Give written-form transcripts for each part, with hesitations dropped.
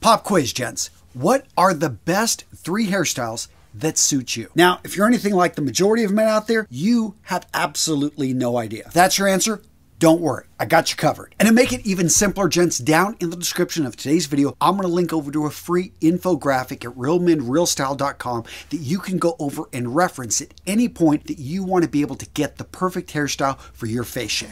Pop quiz, gents. What are the best 3 hairstyles that suit you? Now, if you're anything like the majority of men out there, you have absolutely no idea. If that's your answer, don't worry, I got you covered. And to make it even simpler, gents, down in the description of today's video, I'm going to link over to a free infographic at realmenrealstyle.com that you can go over and reference at any point that you want to be able to get the perfect hairstyle for your face shape.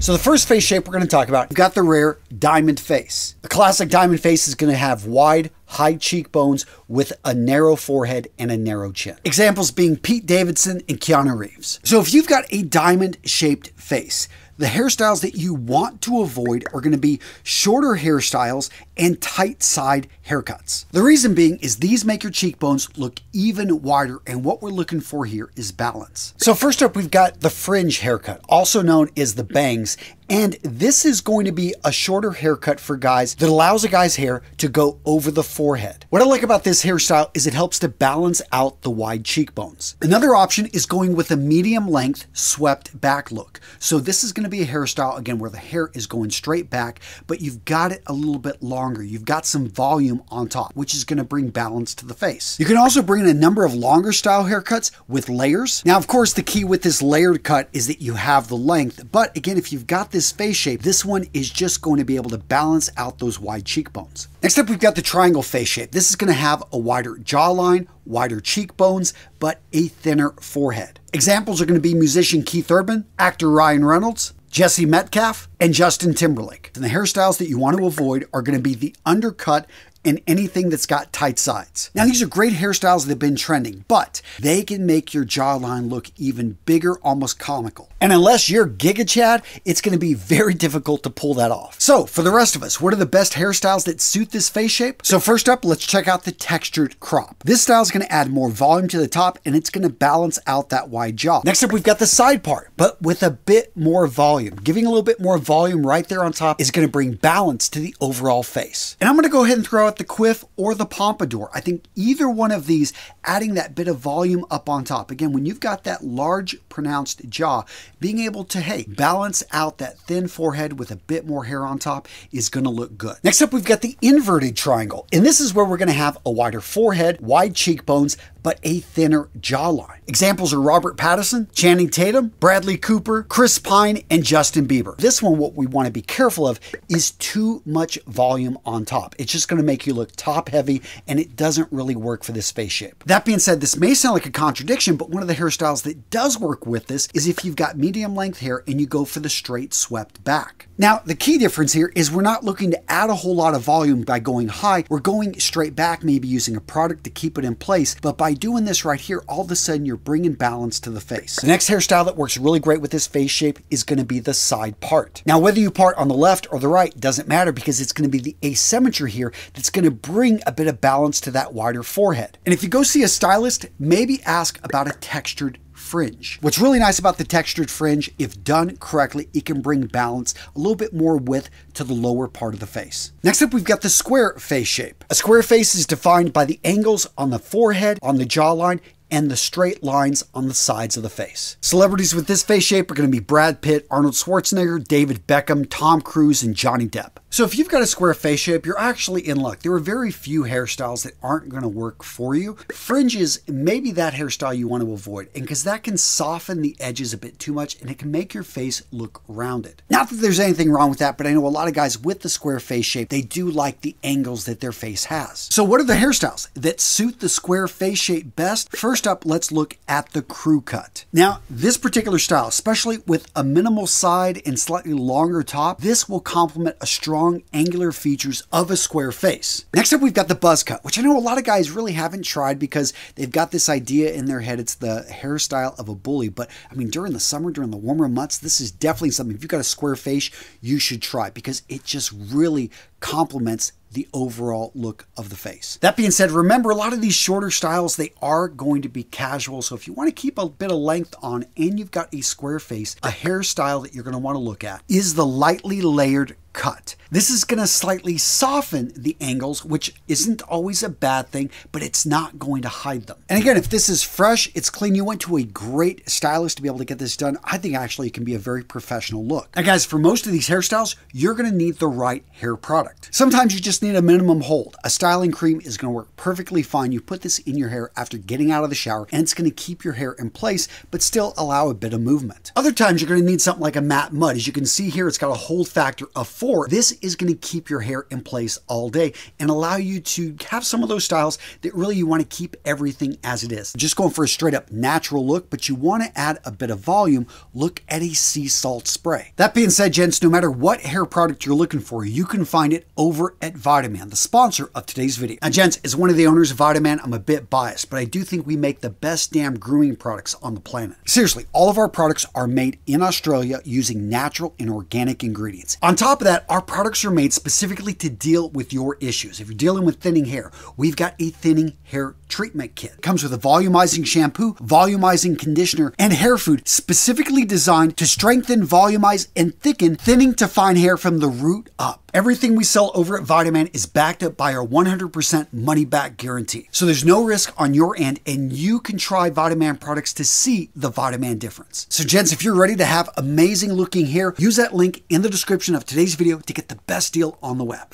So the first face shape we're going to talk about, we've got the rare diamond face. The classic diamond face is going to have wide, high cheekbones with a narrow forehead and a narrow chin. Examples being Pete Davidson and Keanu Reeves. So if you've got a diamond-shaped face, the hairstyles that you want to avoid are going to be shorter hairstyles and tight side haircuts. The reason being is these make your cheekbones look even wider, and what we're looking for here is balance. So first up, we've got the fringe haircut, also known as the bangs, and this is going to be a shorter haircut for guys that allows a guy's hair to go over the forehead. What I like about this hairstyle is it helps to balance out the wide cheekbones. Another option is going with a medium length swept back look. So this is going to be a hairstyle, again, where the hair is going straight back, but you've got it a little bit longer. You've got some volume on top, which is going to bring balance to the face. You can also bring in a number of longer style haircuts with layers. Now, of course, the key with this layered cut is that you have the length, but again, if you've got this face shape, this one is just going to be able to balance out those wide cheekbones. Next up, we've got the triangle face shape. This is going to have a wider jawline, wider cheekbones, but a thinner forehead. Examples are going to be musician Keith Urban, actor Ryan Reynolds, Jesse Metcalf, and Justin Timberlake. And the hairstyles that you want to avoid are going to be the undercut and anything that's got tight sides. Now, these are great hairstyles that have been trending, but they can make your jawline look even bigger, almost comical. And unless you're Giga Chad, it's going to be very difficult to pull that off. So for the rest of us, what are the best hairstyles that suit this face shape? So first up, let's check out the textured crop. This style is going to add more volume to the top, and it's going to balance out that wide jaw. Next up, we've got the side part, but with a bit more volume. Giving a little bit more volume right there on top is going to bring balance to the overall face. And I'm going to go ahead and throw out the quiff or the pompadour. I think either one of these, adding that bit of volume up on top. Again, when you've got that large pronounced jaw, being able to, hey, balance out that thin forehead with a bit more hair on top is going to look good. Next up, we've got the inverted triangle. And this is where we're going to have a wider forehead, wide cheekbones, but a thinner jawline. Examples are Robert Pattinson, Channing Tatum, Bradley Cooper, Chris Pine, and Justin Bieber. This one, what we want to be careful of is too much volume on top. It's just going to make you look top heavy, and it doesn't really work for this face shape. That being said, this may sound like a contradiction, but one of the hairstyles that does work with this is if you've got medium length hair and you go for the straight swept back. Now, the key difference here is we're not looking to add a whole lot of volume by going high. We're going straight back, maybe using a product to keep it in place, but by doing this right here, all of a sudden you're bringing balance to the face. The next hairstyle that works really great with this face shape is going to be the side part. Now, whether you part on the left or the right doesn't matter, because it's going to be the asymmetry here that's going to bring a bit of balance to that wider forehead. And if you go see a stylist, maybe ask about a textured fringe. What's really nice about the textured fringe, if done correctly, it can bring balance, a little bit more width to the lower part of the face. Next up, we've got the square face shape. A square face is defined by the angles on the forehead, on the jawline, and the straight lines on the sides of the face. Celebrities with this face shape are going to be Brad Pitt, Arnold Schwarzenegger, David Beckham, Tom Cruise, and Johnny Depp. So if you've got a square face shape, you're actually in luck. There are very few hairstyles that aren't going to work for you. Fringes may be that hairstyle you want to avoid, and because that can soften the edges a bit too much, and it can make your face look rounded. Not that there's anything wrong with that, but I know a lot of guys with the square face shape, they do like the angles that their face has. So what are the hairstyles that suit the square face shape best? First up, let's look at the crew cut. Now, this particular style, especially with a minimal side and slightly longer top, this will complement a strong angular features of a square face. Next up, we've got the buzz cut, which I know a lot of guys really haven't tried because they've got this idea in their head it's the hairstyle of a bully. But I mean, during the summer, during the warmer months, this is definitely something, if you've got a square face, you should try, because it just really complements the overall look of the face. That being said, remember, a lot of these shorter styles, they are going to be casual. So if you want to keep a bit of length on and you've got a square face, a hairstyle that you're going to want to look at is the lightly layered cut. This is going to slightly soften the angles, which isn't always a bad thing, but it's not going to hide them. And again, if this is fresh, it's clean, you went to a great stylist to be able to get this done, I think actually it can be a very professional look. Now guys, for most of these hairstyles, you're going to need the right hair product. Sometimes you just need a minimum hold. A styling cream is going to work perfectly fine. You put this in your hair after getting out of the shower, and it's going to keep your hair in place, but still allow a bit of movement. Other times you're going to need something like a matte mud. As you can see here, it's got a hold factor of 4. This is going to keep your hair in place all day and allow you to have some of those styles that really you want to keep everything as it is. Just going for a straight up natural look, but you want to add a bit of volume, look at a sea salt spray. That being said, gents, no matter what hair product you're looking for, you can find it over at Vitaman, the sponsor of today's video. Now, gents, as one of the owners of Vitaman, I'm a bit biased, but I do think we make the best damn grooming products on the planet. Seriously, all of our products are made in Australia using natural and organic ingredients. On top of that, our products are made specifically to deal with your issues. If you're dealing with thinning hair, we've got a thinning hair treatment kit. It comes with a volumizing shampoo, volumizing conditioner, and hair food specifically designed to strengthen, volumize, and thicken thinning to fine hair from the root up. Everything we sell over at Vitaman is backed up by our 100% money-back guarantee. So there's no risk on your end, and you can try Vitaman products to see the Vitaman difference. So gents, if you're ready to have amazing looking hair, use that link in the description of today's video to get the best deal on the web.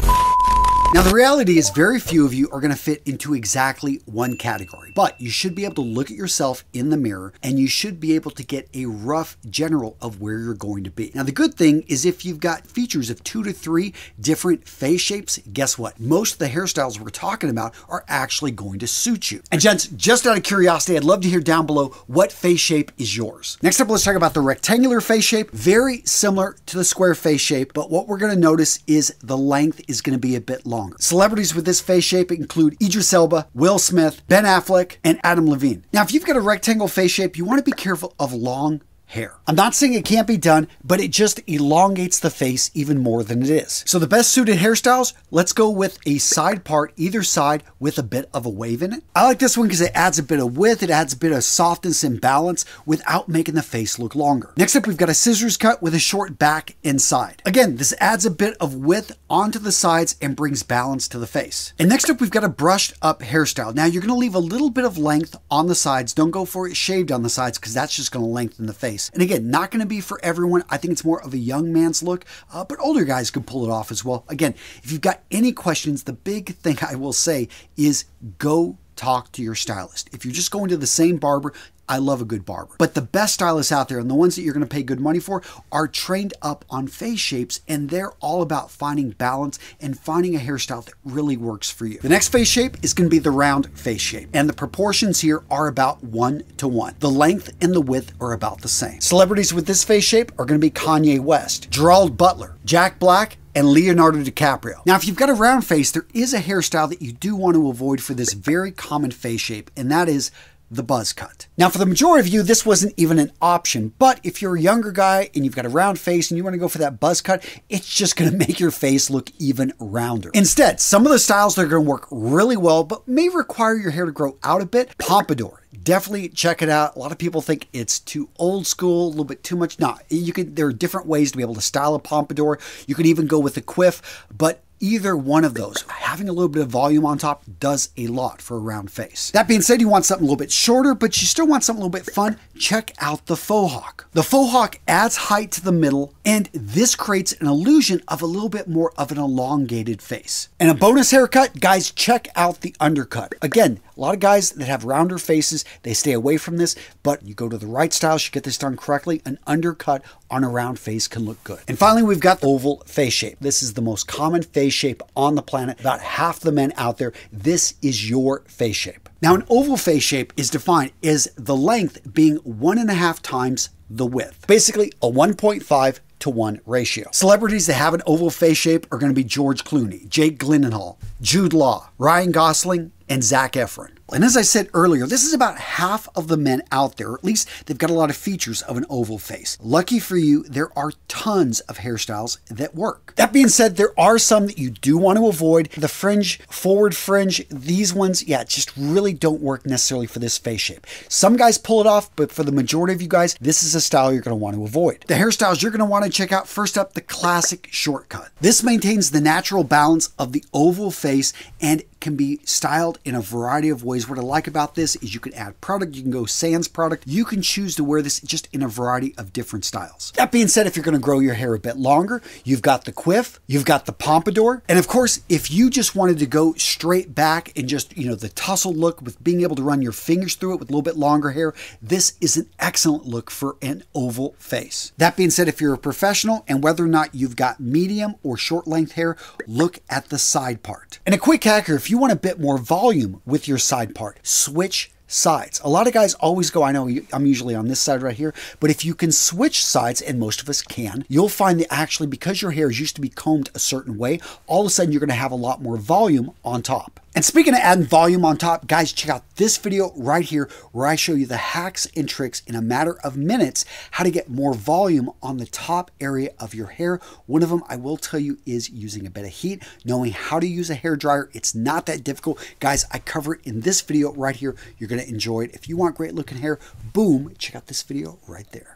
Now, the reality is very few of you are going to fit into exactly one category, but you should be able to look at yourself in the mirror and you should be able to get a rough general of where you're going to be. Now, the good thing is if you've got features of 2 to 3 different face shapes, guess what? Most of the hairstyles we're talking about are actually going to suit you. And gents, just out of curiosity, I'd love to hear down below what face shape is yours. Next up, let's talk about the rectangular face shape. Very similar to the square face shape, but what we're going to notice is the length is going to be a bit longer. Celebrities with this face shape include Idris Elba, Will Smith, Ben Affleck, and Adam Levine. Now, if you've got a rectangle face shape, you want to be careful of long hair. I'm not saying it can't be done, but it just elongates the face even more than it is. So the best suited hairstyles, let's go with a side part either side with a bit of a wave in it. I like this one because it adds a bit of width, it adds a bit of softness and balance without making the face look longer. Next up, we've got a scissors cut with a short back and side. Again, this adds a bit of width onto the sides and brings balance to the face. And next up, we've got a brushed up hairstyle. Now, you're going to leave a little bit of length on the sides. Don't go for it shaved on the sides because that's just going to lengthen the face. And again, not going to be for everyone. I think it's more of a young man's look, but older guys can pull it off as well. Again, if you've got any questions, the big thing I will say is go talk to your stylist. If you're just going to the same barber, I love a good barber. But the best stylists out there and the ones that you're going to pay good money for are trained up on face shapes, and they're all about finding balance and finding a hairstyle that really works for you. The next face shape is going to be the round face shape, and the proportions here are about 1:1. The length and the width are about the same. Celebrities with this face shape are going to be Kanye West, Gerald Butler, Jack Black, and Leonardo DiCaprio. Now, if you've got a round face, there is a hairstyle that you do want to avoid for this very common face shape, and that is the buzz cut. Now, for the majority of you, this wasn't even an option, but if you're a younger guy and you've got a round face and you want to go for that buzz cut, it's just going to make your face look even rounder. Instead, some of the styles that are going to work really well, but may require your hair to grow out a bit, pompadour. Definitely check it out. A lot of people think it's too old school, a little bit too much. No, there are different ways to be able to style a pompadour. You could even go with a quiff, but either one of those, having a little bit of volume on top does a lot for a round face. That being said, you want something a little bit shorter, but you still want something a little bit fun. Check out the faux hawk. The faux hawk adds height to the middle, and this creates an illusion of a little bit more of an elongated face. And a bonus haircut, guys, check out the undercut. Again, a lot of guys that have rounder faces, they stay away from this, but you go to the right styles, you get this done correctly, an undercut on a round face can look good. And finally, we've got the oval face shape. This is the most common face shape on the planet. About half the men out there, this is your face shape. Now, an oval face shape is defined as the length being 1.5 times the width. Basically, a 1.5:1 ratio. Celebrities that have an oval face shape are going to be George Clooney, Jake Gyllenhaal, Jude Law, Ryan Gosling, and Zac Efron. And as I said earlier, this is about half of the men out there, or at least they've got a lot of features of an oval face. Lucky for you, there are tons of hairstyles that work. That being said, there are some that you do want to avoid. The fringe, forward fringe, these ones, yeah, just really don't work necessarily for this face shape. Some guys pull it off, but for the majority of you guys, this is a style you're going to want to avoid. The hairstyles you're going to want to check out, first up, the classic shortcut. This maintains the natural balance of the oval face and can be styled in a variety of ways. What I like about this is you can add product, you can go sans product, you can choose to wear this just in a variety of different styles. That being said, if you're going to grow your hair a bit longer, you've got the quiff, you've got the pompadour, and of course, if you just wanted to go straight back and just, the tussle look with being able to run your fingers through it with a little bit longer hair, this is an excellent look for an oval face. That being said, if you're a professional and whether or not you've got medium or short length hair, look at the side part. And a quick hack here, if you want a bit more volume with your side part, switch sides. A lot of guys always go, I know I'm usually on this side right here, but if you can switch sides, and most of us can, you'll find that actually because your hair used to be combed a certain way, all of a sudden you're going to have a lot more volume on top. And speaking of adding volume on top, guys, check out this video right here where I show you the hacks and tricks in a matter of minutes how to get more volume on the top area of your hair. One of them, I will tell you, is using a bit of heat, knowing how to use a hair dryer. It's not that difficult. Guys, I cover it in this video right here. You're going to enjoy it. If you want great looking hair, boom, check out this video right there.